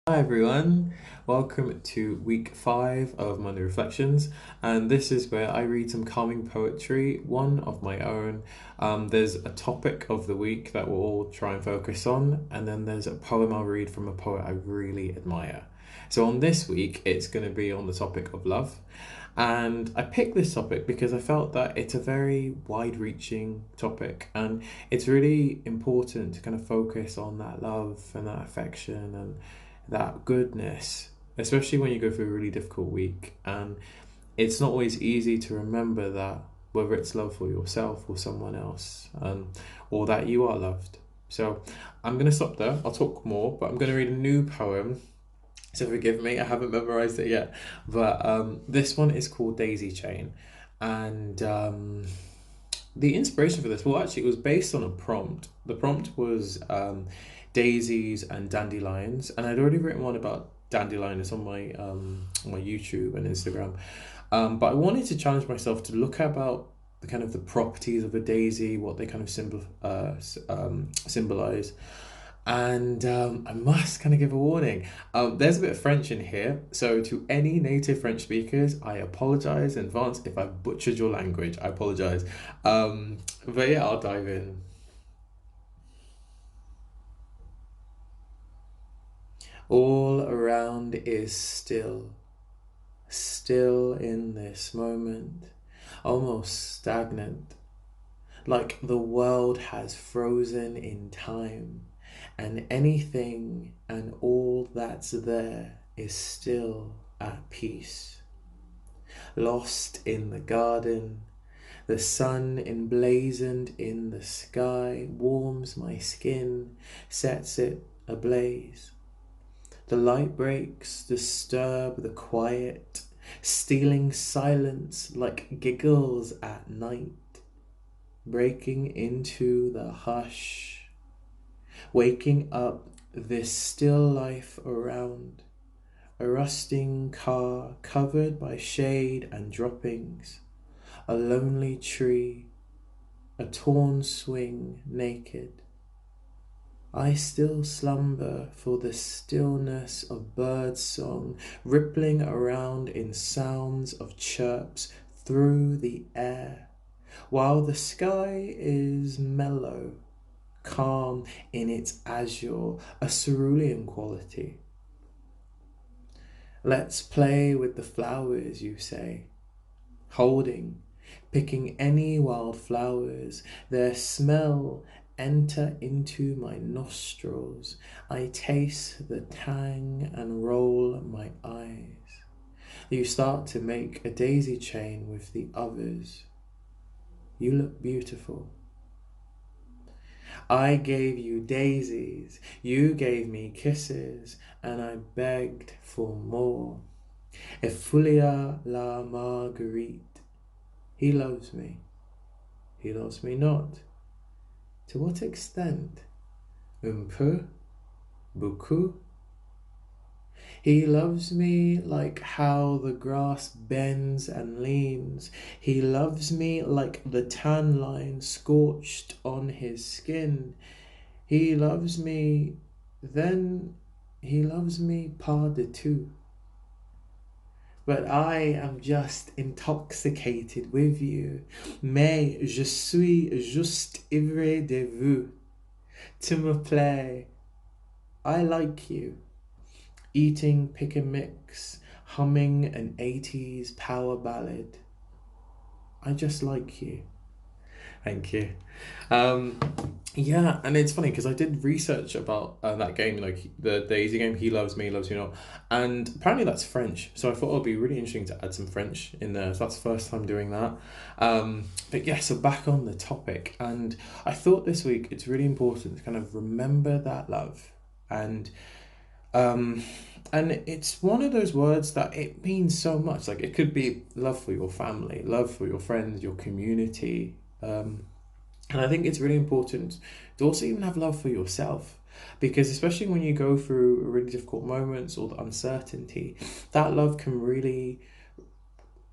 Hi everyone, welcome to week 5 of Monday Reflections, and this is where I read some calming poetry, one of my own. There's a topic of the week that we'll all try and focus on, and then there's a poem I'll read from a poet I really admire. So on this week, it's going to be on the topic of love, and I picked this topic because I felt that it's a very wide-reaching topic, and it's really important to kind of focus on that love and that affection and that goodness, especially when you go through a really difficult week. And it's not always easy to remember that, whether it's love for yourself or someone else, or that you are loved. So I'm going to stop there. I'll talk more, but I'm going to read a new poem. So forgive me, I haven't memorized it yet. But this one is called Daisy Chain. And the inspiration for this, well, actually, it was based on a prompt. The prompt was daisies and dandelions, and I'd already written one about dandelions on my YouTube and Instagram. But I wanted to challenge myself to look about the kind of the properties of a daisy, what they kind of symbolize. And I must kind of give a warning. There's a bit of French in here, so to any native French speakers, I apologize in advance if I butchered your language. I apologize. But yeah, I'll dive in. All around is still, still in this moment, almost stagnant, like the world has frozen in time, and anything and all that's there is still at peace. Lost in the garden, the sun emblazoned in the sky warms my skin, sets it ablaze. The light breaks disturb the quiet, stealing silence like giggles at night, breaking into the hush, waking up this still life around, a rusting car covered by shade and droppings, a lonely tree, a torn swing naked. I still slumber for the stillness of birdsong rippling around in sounds of chirps through the air, while the sky is mellow, calm in its azure, a cerulean quality. Let's play with the flowers, you say, holding, picking any wild flowers, their smell enter into my nostrils. I taste the tang and roll my eyes. You start to make a daisy chain with the others. You look beautiful. I gave you daisies, you gave me kisses, and I begged for more. Efulia la Marguerite. He loves me. He loves me not. To what extent? Un peu? Beaucoup? He loves me like how the grass bends and leans. He loves me like the tan line scorched on his skin. He loves me, then he loves me pas de tout. But I am just intoxicated with you. Mais je suis juste ivre de vous. Tu me plais. I like you. Eating pick and mix, humming an 80s power ballad. I just like you. Thank you. Um, yeah, and it's funny because I did research about that game, like the Daisy game, He Loves Me, Loves You Not, and apparently that's French. So I thought it would be really interesting to add some French in there. So that's the first time doing that. But yeah, so back on the topic, and I thought this week it's really important to kind of remember that love, and um, and it's one of those words that it means so much. Like it could be love for your family, love for your friends, your community. And I think it's really important to also even have love for yourself. Because especially when you go through really difficult moments or the uncertainty, that love can really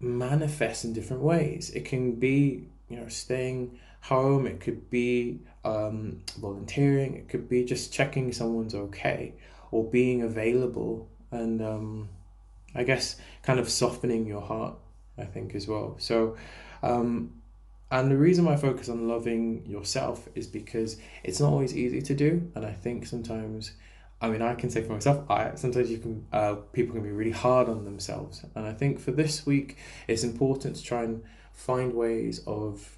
manifest in different ways. It can be, staying home, it could be volunteering, it could be just checking someone's okay, or being available, and I guess kind of softening your heart, I think, as well. So, um, and the reason why I focus on loving yourself is because it's not always easy to do. And I think sometimes, I mean, I can say for myself, sometimes people can be really hard on themselves. And I think for this week, it's important to try and find ways of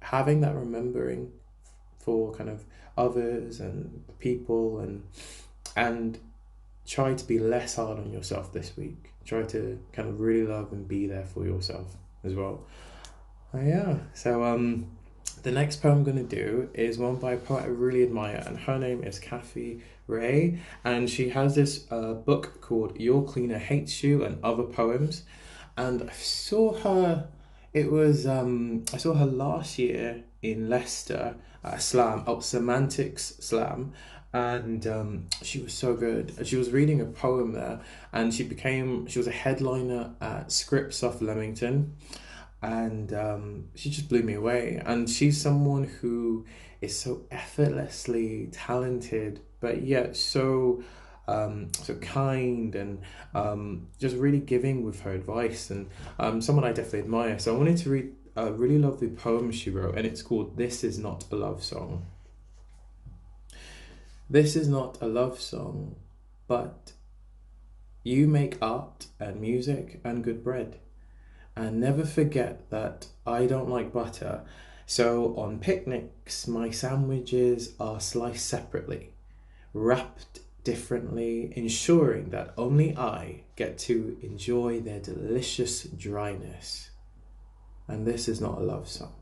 having that remembering for kind of others and people, and try to be less hard on yourself this week. Try to kind of really love and be there for yourself as well. Yeah. So the next poem I'm going to do is one by a poet I really admire, and her name is Cathi Rae, and she has this book called Your Cleaner Hates You and Other Poems, and I saw her. I saw her last year in Leicester at a slam, Semantics Slam, and she was so good. She was reading a poem there, and she was a headliner at Scripps off Leamington, and she just blew me away. And she's someone who is so effortlessly talented, but yet so kind, and just really giving with her advice, and someone I definitely admire. So I wanted to read a really lovely poem she wrote, and it's called "This Is Not a Love Song." This is not a love song, but you make art and music and good bread. And never forget that I don't like butter, so on picnics my sandwiches are sliced separately, wrapped differently, ensuring that only I get to enjoy their delicious dryness. And this is not a love song.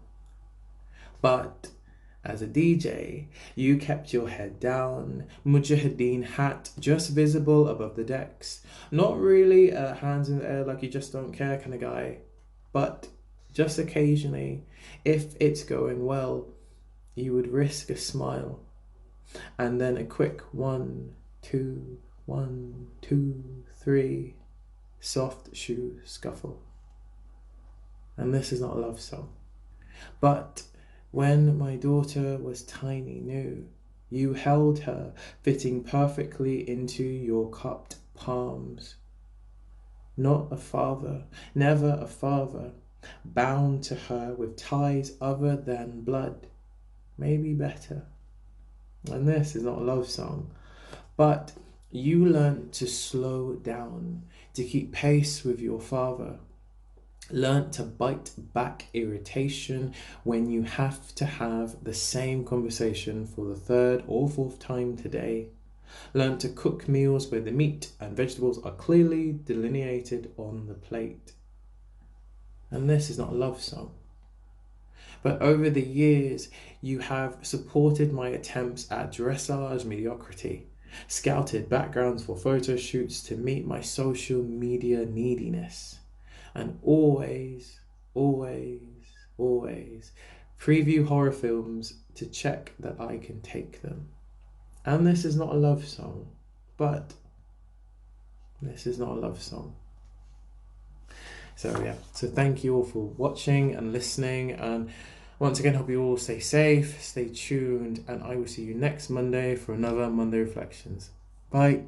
But as a DJ, you kept your head down, Mujahideen hat just visible above the decks. Not really hands in the air like you just don't care kind of guy, but just occasionally, if it's going well, you would risk a smile, and then a quick 1, 2, 1, 2, 3, soft shoe scuffle. And this is not a love song. But when my daughter was tiny new, you held her, fitting perfectly into your cupped palms. Not a father, never a father, bound to her with ties other than blood, maybe better. And this is not a love song, but you learnt to slow down, to keep pace with your father. Learnt to bite back irritation when you have to have the same conversation for the third or fourth time today. Learnt to cook meals where the meat and vegetables are clearly delineated on the plate. And this is not a love song. But over the years, you have supported my attempts at dressage mediocrity, scouted backgrounds for photo shoots to meet my social media neediness, and always, always, always preview horror films to check that I can take them. And this is not a love song, but this is not a love song. So thank you all for watching and listening, and once again, hope you all stay safe, stay tuned, and I will see you next Monday for another Monday Reflections. Bye.